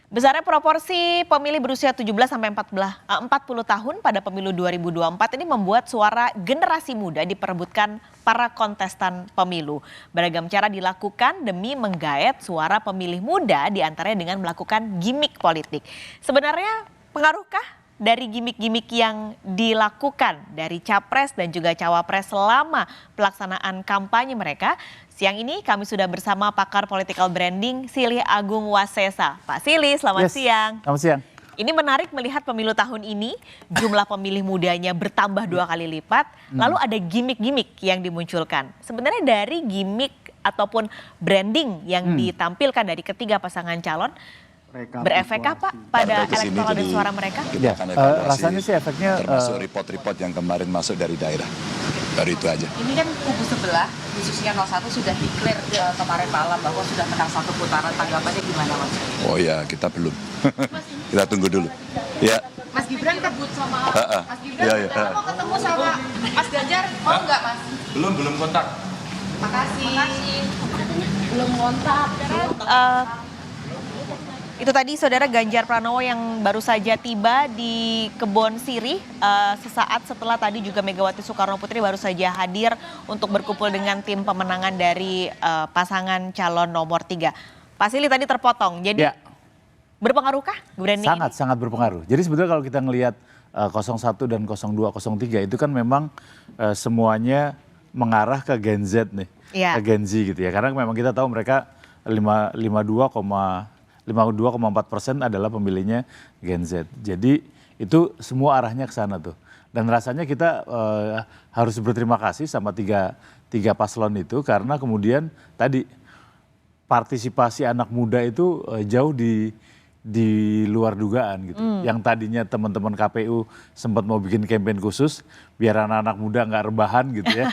Besarnya proporsi pemilih berusia 17 sampai 40 tahun pada pemilu 2024 ini membuat suara generasi muda diperebutkan para kontestan pemilu. Beragam cara dilakukan demi menggait suara pemilih muda diantaranya dengan melakukan gimmick politik. Sebenarnya pengaruhkah dari gimmick-gimmick yang dilakukan dari capres dan juga cawapres selama pelaksanaan kampanye mereka? Siang ini kami sudah bersama pakar political branding Silih Agung Wasesa. Pak Silih, selamat siang. Selamat siang. Ini menarik melihat pemilu tahun ini jumlah pemilih mudanya bertambah 2 kali lipat. Lalu ada gimmick-gimmick yang dimunculkan. Sebenarnya dari gimmick ataupun branding yang ditampilkan dari ketiga pasangan calon, berefekkah Pak pada elektoral dan suara mereka? Ya, rasanya sih efeknya termasuk report-report yang kemarin masuk dari daerah. Dari itu aja. Ini kan kubu sebelah, khususnya 01 sudah declare kemarin malam bahwa sudah menang 1 putaran. Tanggapannya gimana Mas? Oh ya, kita belum. Kita tunggu dulu. Ya. Mas Gibran kebut sama Mas Gibran, mau ketemu sama Mas Ganjar, mau nggak Mas? Belum kontak. Makasih. Belum kontak. Itu tadi saudara Ganjar Pranowo yang baru saja tiba di Kebon Sirih sesaat setelah tadi juga Megawati Soekarno Putri baru saja hadir untuk berkumpul dengan tim pemenangan dari pasangan calon nomor 3. Pak Silih tadi terpotong, jadi berpengaruhkah branding ini? Sangat berpengaruh. Jadi sebetulnya kalau kita ngelihat 01 dan 02, 03 itu kan memang semuanya mengarah ke Gen Z nih, ke Gen Z gitu ya. Karena memang kita tahu mereka 52,4% adalah pemilihnya Gen Z. Jadi itu semua arahnya ke sana tuh. Dan rasanya kita harus berterima kasih sama tiga paslon itu karena kemudian tadi partisipasi anak muda itu jauh di luar dugaan gitu. Yang tadinya teman-teman KPU sempat mau bikin kampanye khusus biar anak-anak muda nggak rebahan gitu ya.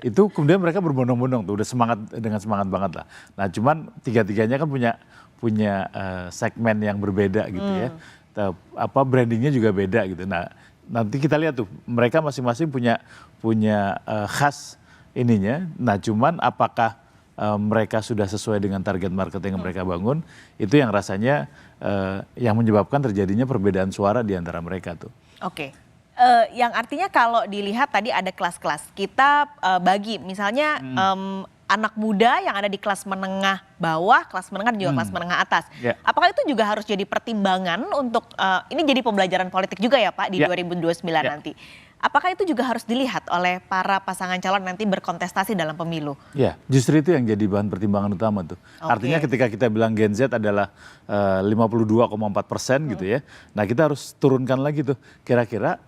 Itu kemudian mereka berbondong-bondong tuh udah semangat banget lah. Nah cuman tiga-tiganya kan punya segmen yang berbeda gitu ya. Brandingnya juga beda gitu. Nah nanti kita lihat tuh mereka masing-masing punya khas ininya. Nah cuman apakah mereka sudah sesuai dengan target market yang mereka bangun, itu yang rasanya yang menyebabkan terjadinya perbedaan suara di antara mereka tuh. Oke. Yang artinya kalau dilihat tadi ada kelas-kelas, kita bagi misalnya anak muda yang ada di kelas menengah bawah, kelas menengah dan juga kelas menengah atas. Apakah itu juga harus jadi pertimbangan untuk, ini jadi pembelajaran politik juga ya Pak di 2029 nanti. Apakah itu juga harus dilihat oleh para pasangan calon nanti berkontestasi dalam pemilu? Ya, justru itu yang jadi bahan pertimbangan utama tuh. Artinya ketika kita bilang Gen Z adalah 52,4% gitu ya. Nah kita harus turunkan lagi tuh kira-kira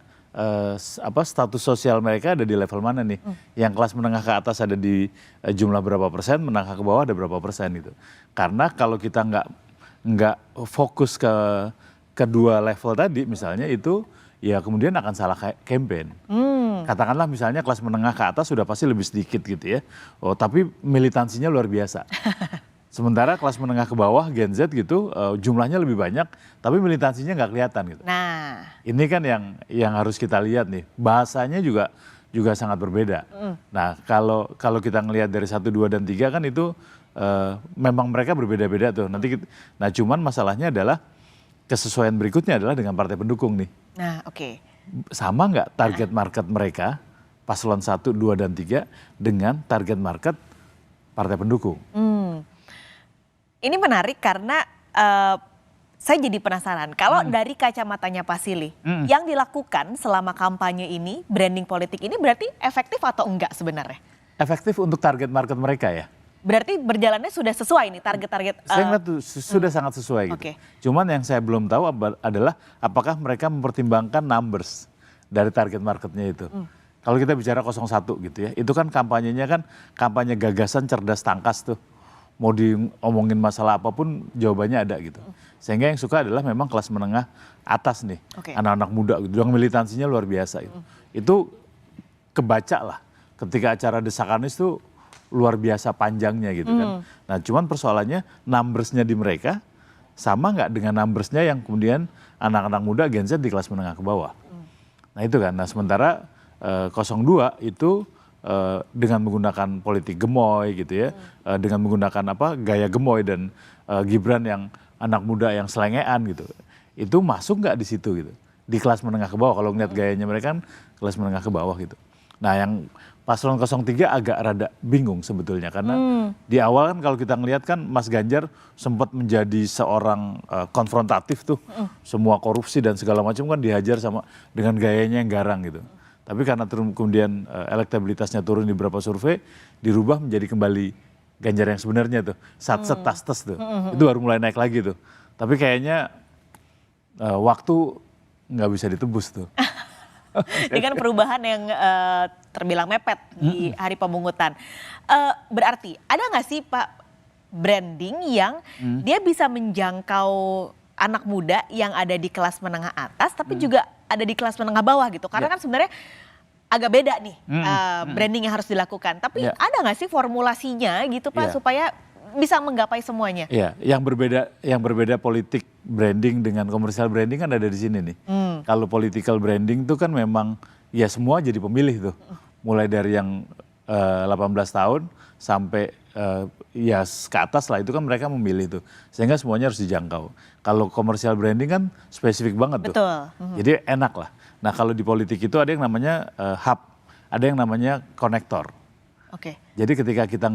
status sosial mereka ada di level mana nih? Yang kelas menengah ke atas ada di jumlah berapa persen, menengah ke bawah ada berapa persen gitu. Karena kalau kita nggak fokus ke kedua level tadi misalnya itu ya kemudian akan salah campaign. Katakanlah misalnya kelas menengah ke atas sudah pasti lebih sedikit gitu ya. Oh tapi militansinya luar biasa. Sementara kelas menengah ke bawah Gen Z gitu jumlahnya lebih banyak tapi militansinya nggak kelihatan gitu. Nah, ini kan yang harus kita lihat nih. Bahasanya juga sangat berbeda. Nah, kalau kita ngelihat dari 1, 2 dan 3 kan itu memang mereka berbeda-beda tuh. Nah, cuman masalahnya adalah kesesuaian berikutnya adalah dengan partai pendukung nih. Nah, oke. Sama nggak target market mereka paslon 1, 2 dan 3 dengan target market partai pendukung? Ini menarik karena saya jadi penasaran. Kalau dari kacamatanya Pak Silih, yang dilakukan selama kampanye ini, branding politik ini berarti efektif atau enggak sebenarnya? Efektif untuk target market mereka ya. Berarti berjalannya sudah sesuai nih target-target. Saya ngeliat tuh sudah sangat sesuai gitu. Cuman yang saya belum tahu adalah apakah mereka mempertimbangkan numbers dari target marketnya itu. Kalau kita bicara 01 gitu ya, itu kan kampanyenya kan kampanye gagasan cerdas tangkas tuh. Mau diomongin masalah apapun jawabannya ada gitu. Sehingga yang suka adalah memang kelas menengah atas nih. Anak-anak muda gitu, yang militansinya luar biasa gitu. Itu kebaca lah ketika acara Desakanis tuh luar biasa panjangnya gitu kan. Nah cuman persoalannya numbersnya di mereka sama nggak dengan numbersnya yang kemudian anak-anak muda Gen Z di kelas menengah ke bawah. Nah itu kan, nah sementara 02 itu dengan menggunakan politik gemoy gitu ya, dengan menggunakan gaya gemoy dan Gibran yang anak muda yang selengean gitu. Itu masuk nggak di situ gitu. Di kelas menengah ke bawah, kalau ngeliat gayanya mereka kan kelas menengah ke bawah gitu. Nah yang paslon 03 agak rada bingung sebetulnya karena di awal kan kalau kita ngelihat kan Mas Ganjar sempat menjadi seorang konfrontatif tuh. Semua korupsi dan segala macam kan dihajar sama dengan gayanya yang garang gitu. Tapi karena kemudian elektabilitasnya turun di beberapa survei, dirubah menjadi kembali Ganjar yang sebenarnya tuh. Satset tas-tes tuh. Itu baru mulai naik lagi tuh. Tapi kayaknya waktu nggak bisa ditebus tuh. Dengan perubahan yang terbilang mepet di hari pemungutan. Berarti ada nggak sih Pak branding yang dia bisa menjangkau anak muda yang ada di kelas menengah atas tapi juga ada di kelas menengah bawah gitu. Karena kan sebenarnya agak beda nih branding yang harus dilakukan. Tapi ada nggak sih formulasinya gitu Pak supaya bisa menggapai semuanya? Iya, yang berbeda politik branding dengan komersial branding kan ada di sini nih. Kalau political branding tuh kan memang ya semua jadi pemilih tuh. Mulai dari yang 18 tahun sampai ya ke atas lah itu kan mereka memilih tuh. Sehingga semuanya harus dijangkau. Kalau komersial branding kan spesifik banget tuh. Betul. Jadi enak lah. Nah kalau di politik itu ada yang namanya hub, ada yang namanya konektor. Oke. Jadi ketika kita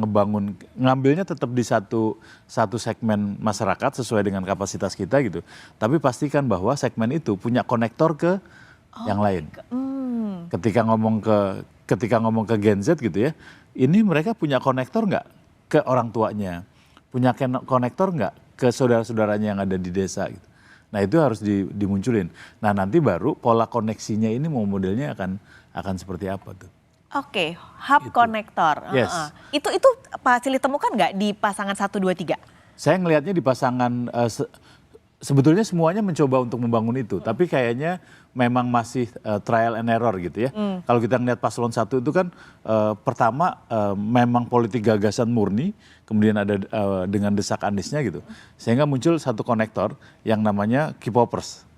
ngambilnya tetap di satu segmen masyarakat sesuai dengan kapasitas kita gitu. Tapi pastikan bahwa segmen itu punya konektor ke yang lain. Ketika ngomong ke Gen Z gitu ya, ini mereka punya konektor nggak ke orang tuanya, punya konektor nggak ke saudara-saudaranya yang ada di desa gitu. Nah itu harus dimunculin. Nah nanti baru pola koneksinya ini mau modelnya akan seperti apa tuh. Oke, hub konektor. Yes. Itu Pak Cili temukan nggak di pasangan 1, 2, 3? Saya ngelihatnya di pasangan sebetulnya semuanya mencoba untuk membangun itu, tapi kayaknya memang masih trial and error gitu ya. Kalau kita ngelihat paslon 1 itu kan pertama memang politik gagasan murni, kemudian ada dengan desak Aniesnya gitu. Sehingga muncul satu konektor yang namanya K-popers.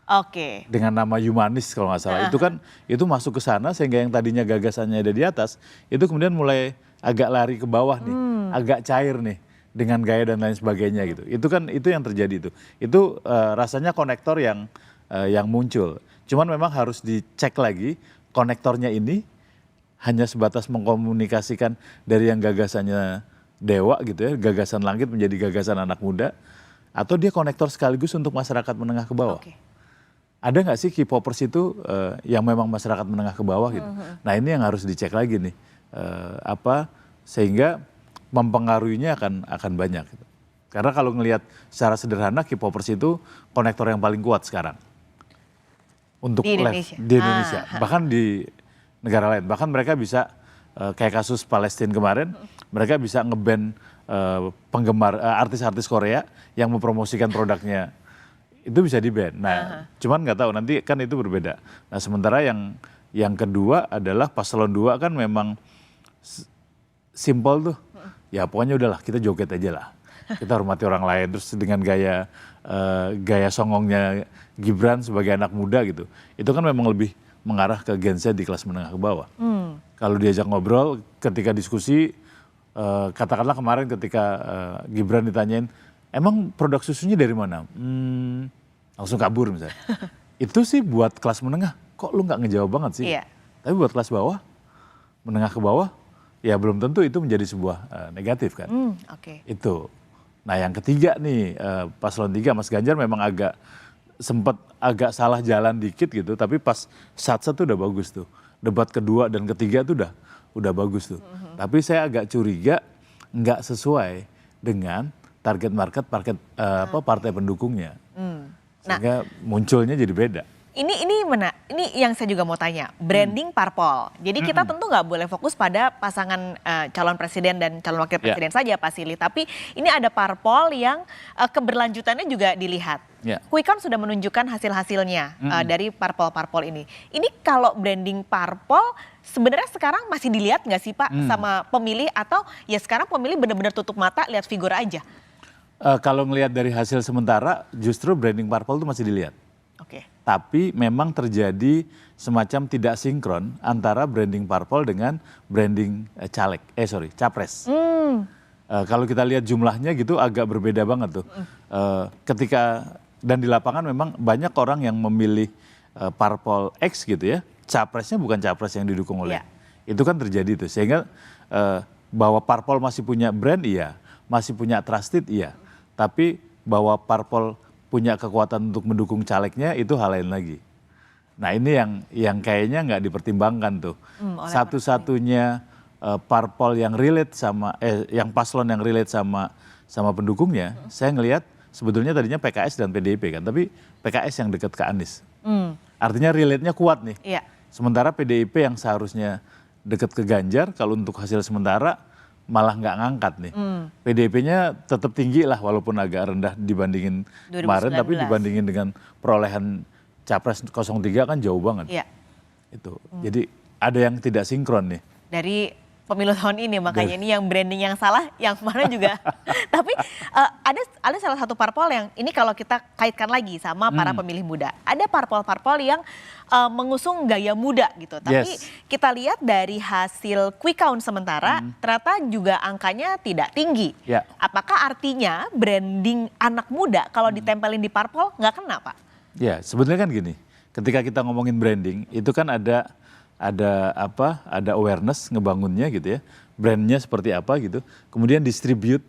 Oke. Dengan nama humanis kalau nggak salah. Itu kan itu masuk ke sana sehingga yang tadinya gagasannya ada di atas, itu kemudian mulai agak lari ke bawah nih, agak cair nih dengan gaya dan lain sebagainya gitu. Itu kan itu yang terjadi itu. Itu rasanya konektor yang muncul. Cuman memang harus dicek lagi konektornya ini hanya sebatas mengkomunikasikan dari yang gagasannya dewa gitu ya, gagasan langit menjadi gagasan anak muda, atau dia konektor sekaligus untuk masyarakat menengah ke bawah. Oke. Ada nggak sih K-popers itu yang memang masyarakat menengah ke bawah gitu. Nah ini yang harus dicek lagi nih, sehingga mempengaruhinya akan banyak. Gitu. Karena kalau ngelihat secara sederhana K-popers itu konektor yang paling kuat sekarang untuk di live Indonesia, di Indonesia, bahkan di negara lain. Bahkan mereka bisa kayak kasus Palestina kemarin, mereka bisa nge-ban penggemar artis-artis Korea yang mempromosikan produknya. Itu bisa di-ban. Nah, cuman nggak tahu nanti kan itu berbeda. Nah, sementara yang kedua adalah paslon 2 kan memang simple tuh. Ya pokoknya udahlah kita joget aja lah. Kita hormati orang lain terus dengan gaya songongnya Gibran sebagai anak muda gitu. Itu kan memang lebih mengarah ke Gen Z di kelas menengah ke bawah. Kalau diajak ngobrol ketika diskusi katakanlah kemarin ketika Gibran ditanyain emang produk susunya dari mana? Langsung kabur misalnya. Itu sih buat kelas menengah, kok lu nggak ngejawab banget sih? Iya. Tapi buat kelas bawah, menengah ke bawah, ya belum tentu itu menjadi sebuah negatif kan. Oke. Itu. Nah yang ketiga nih, paslon 3 Mas Ganjar memang sempat agak salah jalan dikit gitu, tapi pas saat tuh udah bagus tuh. Debat kedua dan ketiga tuh udah bagus tuh. Tapi saya agak curiga nggak sesuai dengan target market partai pendukungnya. Sehingga munculnya jadi beda. Ini yang saya juga mau tanya, branding parpol. Jadi kita tentu nggak boleh fokus pada pasangan calon presiden dan calon wakil presiden saja Pak Cili. Tapi ini ada parpol yang keberlanjutannya juga dilihat. Quick Count sudah menunjukkan hasil-hasilnya dari parpol-parpol ini. Ini kalau branding parpol sebenarnya sekarang masih dilihat nggak sih Pak sama pemilih atau ya sekarang pemilih benar-benar tutup mata lihat figur aja? Kalau ngelihat dari hasil sementara justru branding parpol itu masih dilihat. Oke. Tapi memang terjadi semacam tidak sinkron antara branding parpol dengan branding capres. Kalau kita lihat jumlahnya gitu agak berbeda banget tuh. Dan di lapangan memang banyak orang yang memilih parpol X gitu ya. Capresnya bukan capres yang didukung oleh. Itu kan terjadi tuh. Sehingga bahwa parpol masih punya brand iya, masih punya trusted iya. Tapi bahwa parpol punya kekuatan untuk mendukung calegnya itu hal lain lagi. Nah ini yang kayaknya nggak dipertimbangkan tuh. Satu-satunya parpol yang relate yang paslon yang relate sama pendukungnya, saya ngelihat sebetulnya tadinya PKS dan PDIP kan, tapi PKS yang dekat ke Anies. Artinya relate-nya kuat nih. Iya. Sementara PDIP yang seharusnya dekat ke Ganjar, kalau untuk hasil sementara malah nggak ngangkat nih. PDIP-nya tetap tinggi lah walaupun agak rendah dibandingin kemarin, tapi dibandingin dengan perolehan Capres 03 kan jauh banget. Iya. Itu. Jadi ada yang tidak sinkron nih. Dari pemilu tahun ini makanya ini yang branding yang salah, yang kemarin juga. Tapi ada salah satu parpol yang ini kalau kita kaitkan lagi sama para pemilih muda. Ada parpol-parpol yang mengusung gaya muda gitu. Tapi kita lihat dari hasil quick count sementara ternyata juga angkanya tidak tinggi. Apakah artinya branding anak muda kalau ditempelin di parpol nggak kena, Pak? Ya sebetulnya kan gini, ketika kita ngomongin branding itu kan ada awareness ngebangunnya gitu ya, brandnya seperti apa gitu, kemudian distribute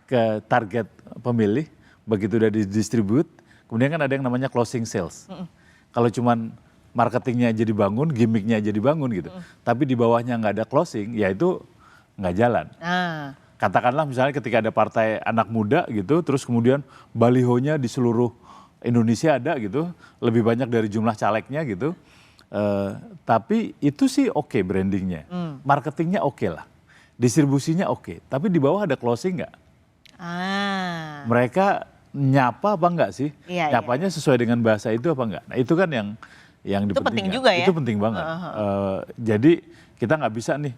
ke target pemilih, begitu udah didistribute, kemudian kan ada yang namanya closing sales. Kalau cuman marketingnya aja dibangun, gimmicknya aja dibangun gitu, tapi di bawahnya nggak ada closing, ya itu nggak jalan. Katakanlah misalnya ketika ada partai anak muda gitu, terus kemudian balihonya di seluruh Indonesia ada gitu, lebih banyak dari jumlah calegnya gitu. Tapi itu sih oke brandingnya, marketingnya oke lah, distribusinya oke, tapi di bawah ada closing nggak? Mereka nyapa apa enggak sih? Nyapanya sesuai dengan bahasa itu apa enggak? Nah itu kan yang itu dipentingkan. penting juga ya? Itu penting banget. Jadi kita nggak bisa nih,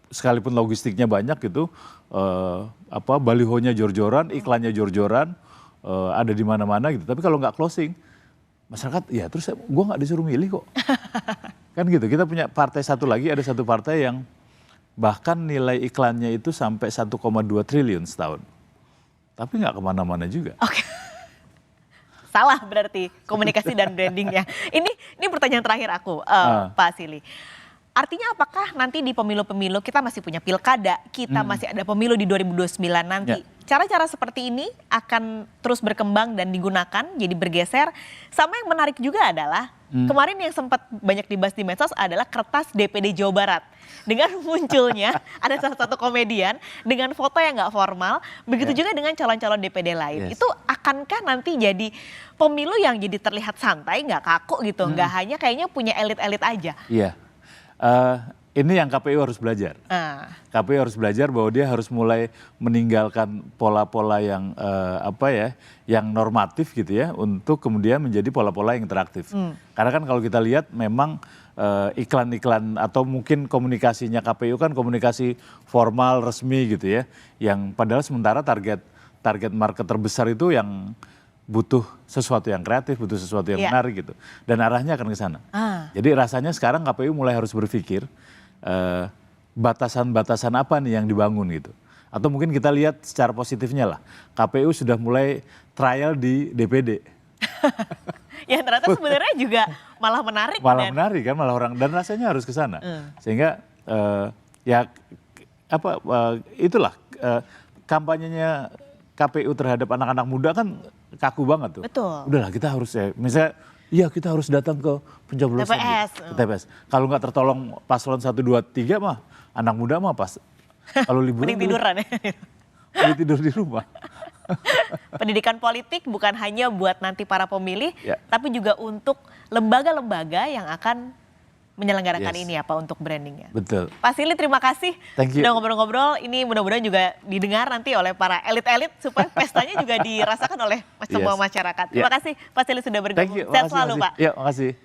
sekalipun logistiknya banyak gitu, balihonya jor-joran, iklannya jor-joran, ada di mana-mana gitu. Tapi kalau nggak closing, masyarakat, ya terus gue nggak disuruh milih kok. Kan gitu, kita punya partai satu lagi, ada satu partai yang bahkan nilai iklannya itu sampai 1,2 triliun setahun. Tapi nggak kemana-mana juga. Oke. Salah berarti komunikasi dan brandingnya. Ini pertanyaan terakhir aku, Pak Silly. Artinya apakah nanti di pemilu-pemilu kita masih punya pilkada, kita masih ada pemilu di 2029 nanti. Cara-cara seperti ini akan terus berkembang dan digunakan, jadi bergeser. Sama yang menarik juga adalah, kemarin yang sempat banyak dibahas di medsos adalah kertas DPD Jawa Barat. Dengan munculnya ada salah satu komedian dengan foto yang nggak formal, begitu juga dengan calon-calon DPD lain. Itu akankah nanti jadi pemilu yang jadi terlihat santai, nggak kaku gitu, nggak hanya kayaknya punya elit-elit aja. Iya. Ini yang KPU harus belajar. KPU harus belajar bahwa dia harus mulai meninggalkan pola-pola yang yang normatif gitu ya, untuk kemudian menjadi pola-pola yang interaktif. Karena kan kalau kita lihat memang iklan-iklan atau mungkin komunikasinya KPU kan komunikasi formal resmi gitu ya, yang padahal sementara target market terbesar itu yang butuh sesuatu yang kreatif, butuh sesuatu yang menarik gitu. Dan arahnya akan ke sana. Jadi rasanya sekarang KPU mulai harus berpikir batasan-batasan apa nih yang dibangun gitu. Atau mungkin kita lihat secara positifnya lah, KPU sudah mulai trial di DPD. Ya ternyata sebenarnya juga malah menarik. Malah menarik kan, malah orang, dan rasanya harus ke sana. Sehingga itulah kampanyenya KPU terhadap anak-anak muda kan kaku banget tuh. Betul. Udahlah kita harus misalnya, kita harus datang ke pencoblosan ke TPS. Kalau nggak tertolong paslon 1, 2, 3 mah, anak muda mah pas kalau liburan tiduran ya. Tidur di rumah. Pendidikan politik bukan hanya buat nanti para pemilih, tapi juga untuk lembaga-lembaga yang akan menyelenggarakan ini ya Pak, untuk brandingnya. Betul. Pak Silly terima kasih udah ngobrol-ngobrol. Ini mudah-mudahan juga didengar nanti oleh para elit-elit supaya pestanya juga dirasakan oleh semua masyarakat. Terima kasih Pak Silly sudah bergabung. Sehat selalu Pak. Ya, makasih.